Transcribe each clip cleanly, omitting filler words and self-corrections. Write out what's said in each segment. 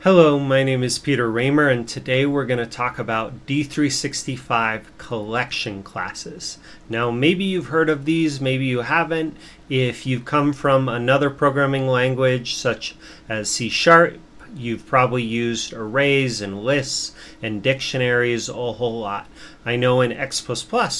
Hello, my name is Peter Raymer, and today we're going to talk about D365 collection classes. Now, maybe you've heard of these, maybe you haven't. If you've come from another programming language such as C#, you've probably used arrays and lists and dictionaries a whole lot. I know in X++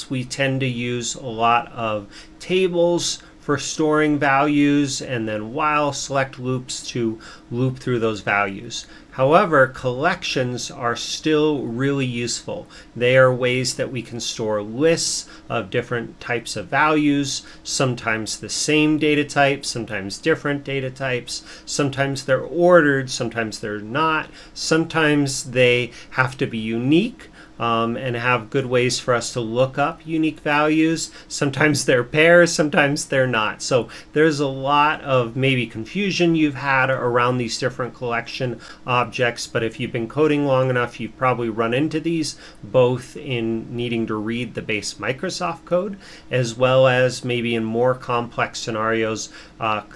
we tend to use a lot of tables for storing values and then while select loops to loop through those values. However, collections are still really useful. They are ways that we can store lists of different types of values, sometimes the same data type, sometimes different data types, sometimes they're ordered, sometimes they're not, sometimes they have to be unique. And have good ways for us to look up unique values. Sometimes they're pairs, sometimes they're not. So there's a lot of maybe confusion you've had around these different collection objects, but if you've been coding long enough, you've probably run into these both in needing to read the base Microsoft code, as well as maybe in more complex scenarios,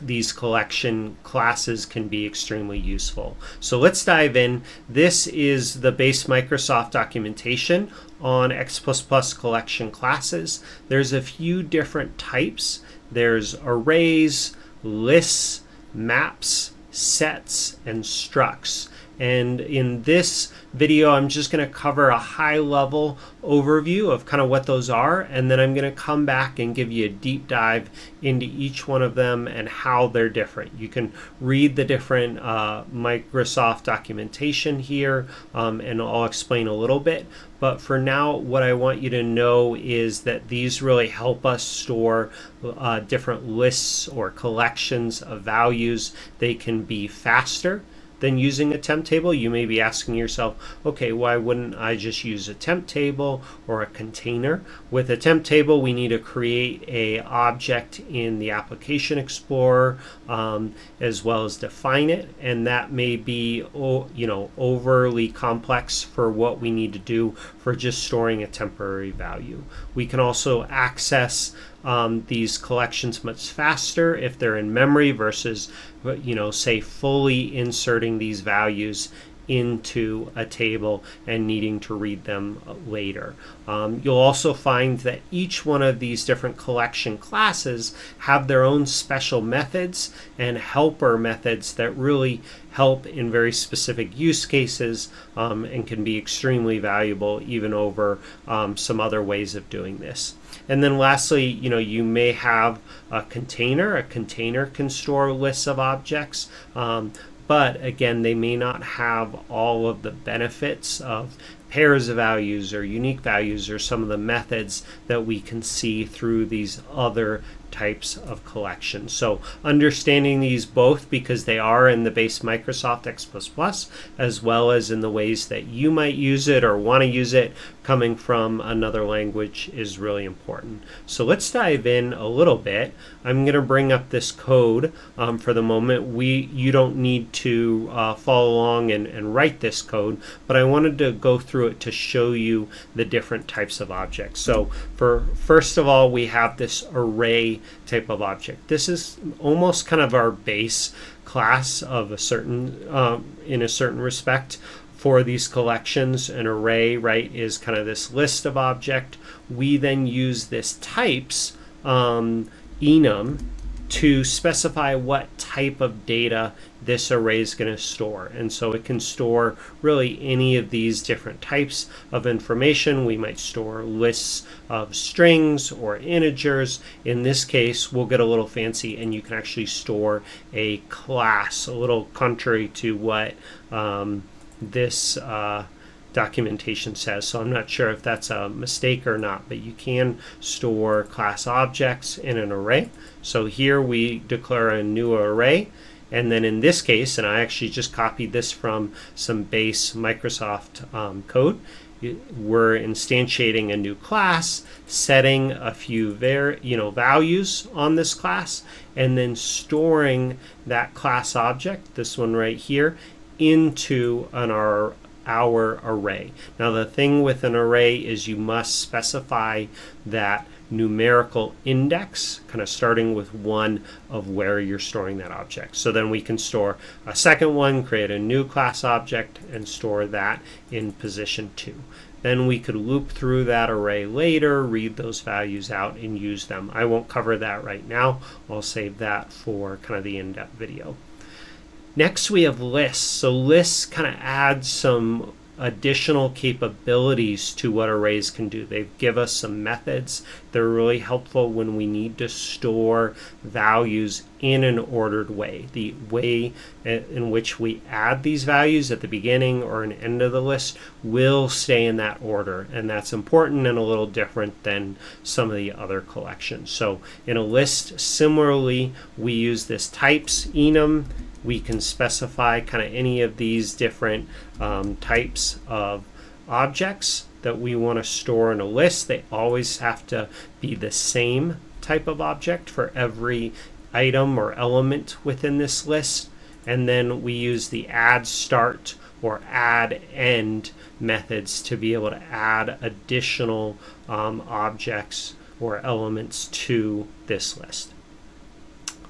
these collection classes can be extremely useful. So let's dive in. This is the base Microsoft documentation on X++ collection classes. There's a few different types. There's arrays, lists, maps, sets, and structs. And in this video, I'm just going to cover a high-level overview of kind of what those are, and then I'm going to come back and give you a deep dive into each one of them and how they're different. You can read the different Microsoft documentation here, and I'll explain a little bit. But for now, what I want you to know is that these really help us store different lists or collections of values. They can be faster than using a temp table. You may be asking yourself, okay, why wouldn't I just use a temp table or a container? With a temp table, we need to create a object in the Application Explorer, as well as define it, and that may be overly complex for what we need to do for just storing a temporary value. We can also access these collections much faster if they're in memory versus, say, fully inserting these values into a table and needing to read them later. You'll also find that each one of these different collection classes have their own special methods and helper methods that really help in very specific use cases and can be extremely valuable even over some other ways of doing this. And then lastly, you may have a container. A container can store lists of objects. But again, they may not have all of the benefits of pairs of values or unique values or some of the methods that we can see through these other types of collections. So understanding these both because they are in the base Microsoft X++, as well as in the ways that you might use it or want to use it coming from another language is really important. So let's dive in a little bit. I'm going to bring up this code for the moment. You don't need to follow along and write this code, but I wanted to go through it to show you the different types of objects. So first of all, we have this array type of object. This is almost kind of our base class of a certain, in a certain respect. For these collections, an array, right, is kind of this list of object. We then use this types enum to specify what type of data this array is going to store. And so it can store really any of these different types of information. We might store lists of strings or integers. In this case, we'll get a little fancy and you can actually store a class, a little contrary to what this documentation says. So I'm not sure if that's a mistake or not, but you can store class objects in an array. So here we declare a new array, and then in this case, and I actually just copied this from some base Microsoft code, we're instantiating a new class, setting a few values on this class, and then storing that class object, this one right here, into our array. Now the thing with an array is you must specify that numerical index, kind of starting with 1 of where you're storing that object. So then we can store a second one, create a new class object, and store that in position 2. Then we could loop through that array later, read those values out, and use them. I won't cover that right now. I'll save that for kind of the in-depth video. Next, we have lists. So lists kind of add some additional capabilities to what arrays can do. They give us some methods. They're really helpful when we need to store values in an ordered way. The way in which we add these values at the beginning or an end of the list will stay in that order, and that's important and a little different than some of the other collections. So in a list, similarly, we use this types enum. We can specify kind of any of these different types of objects that we want to store in a list. They always have to be the same type of object for every item or element within this list. And then we use the add start or add end methods to be able to add additional objects or elements to this list.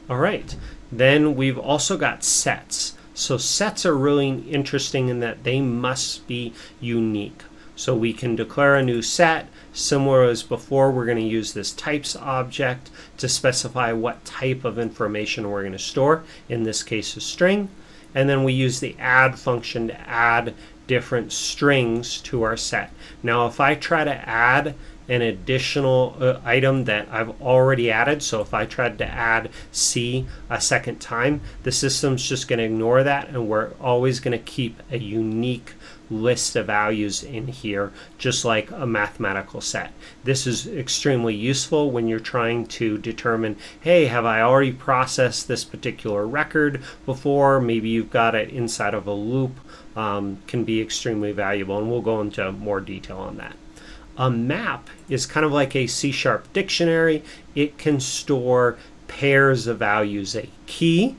All right, then we've also got sets. So sets are really interesting in that they must be unique. So we can declare a new set. Similar as before, we're going to use this types object to specify what type of information we're going to store. In this case, a string. And then we use the add function to add different strings to our set. Now, if I try to add an additional item that I've already added, so if I tried to add C a second time, the system's just going to ignore that, and we're always going to keep a unique list of values in here, just like a mathematical set. This is extremely useful when you're trying to determine, hey, have I already processed this particular record before? Maybe you've got it inside of a loop. Can be extremely valuable, and we'll go into more detail on that. A map is kind of like a C# dictionary. It can store pairs of values. A key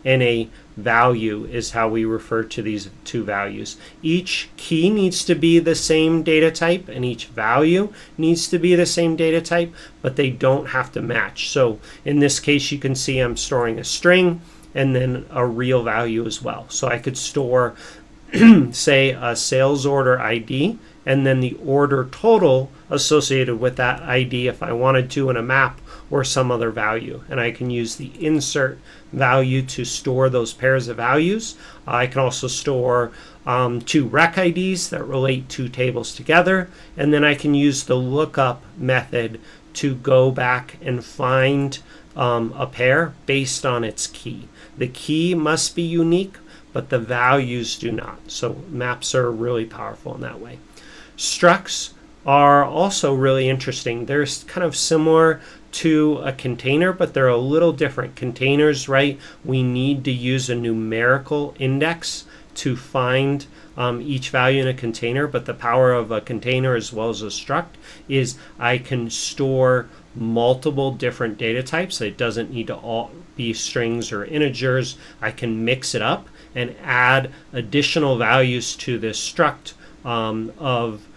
and a value is how we refer to these two values. Each key needs to be the same data type, and each value needs to be the same data type, but they don't have to match. So in this case, you can see I'm storing a string and then a real value as well. So I could store, say, a sales order ID, and then the order total associated with that ID if I wanted to in a map or some other value. And I can use the insert value to store those pairs of values. I can also store two rec IDs that relate two tables together. And then I can use the lookup method to go back and find a pair based on its key. The key must be unique, but the values do not. So maps are really powerful in that way. Structs are also really interesting. They're kind of similar to a container, but they're a little different. Containers, right? We need to use a numerical index to find each value in a container, but the power of a container as well as a struct is I can store multiple different data types. It doesn't need to all be strings or integers. I can mix it up and add additional values to this struct of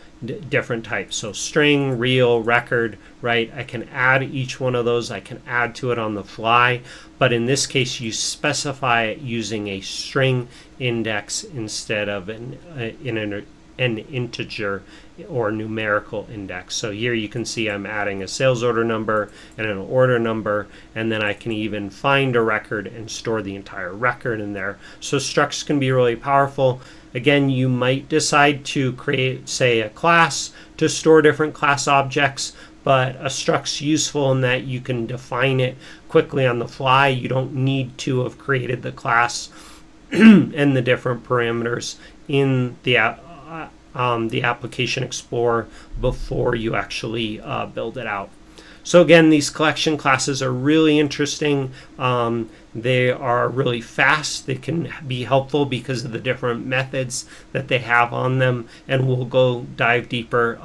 different types. So string, real, record, right? I can add each one of those. I can add to it on the fly, but in this case you specify it using a string index instead of an integer or numerical index. So here you can see I'm adding a sales order number and an order number, and then I can even find a record and store the entire record in there. So structs can be really powerful. Again, you might decide to create, say, a class to store different class objects, but a struct's useful in that you can define it quickly on the fly. You don't need to have created the class and the different parameters in the Application Explorer before you actually build it out. So again, these collection classes are really interesting. They are really fast. They can be helpful because of the different methods that they have on them, and we'll go dive deeper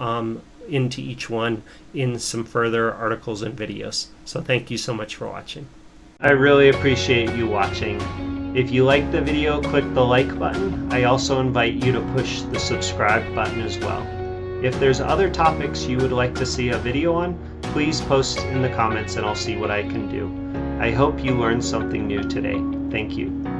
into each one in some further articles and videos. So thank you so much for watching. I really appreciate you watching. If you liked the video, click the like button. I also invite you to push the subscribe button as well. If there's other topics you would like to see a video on, please post in the comments and I'll see what I can do. I hope you learned something new today. Thank you.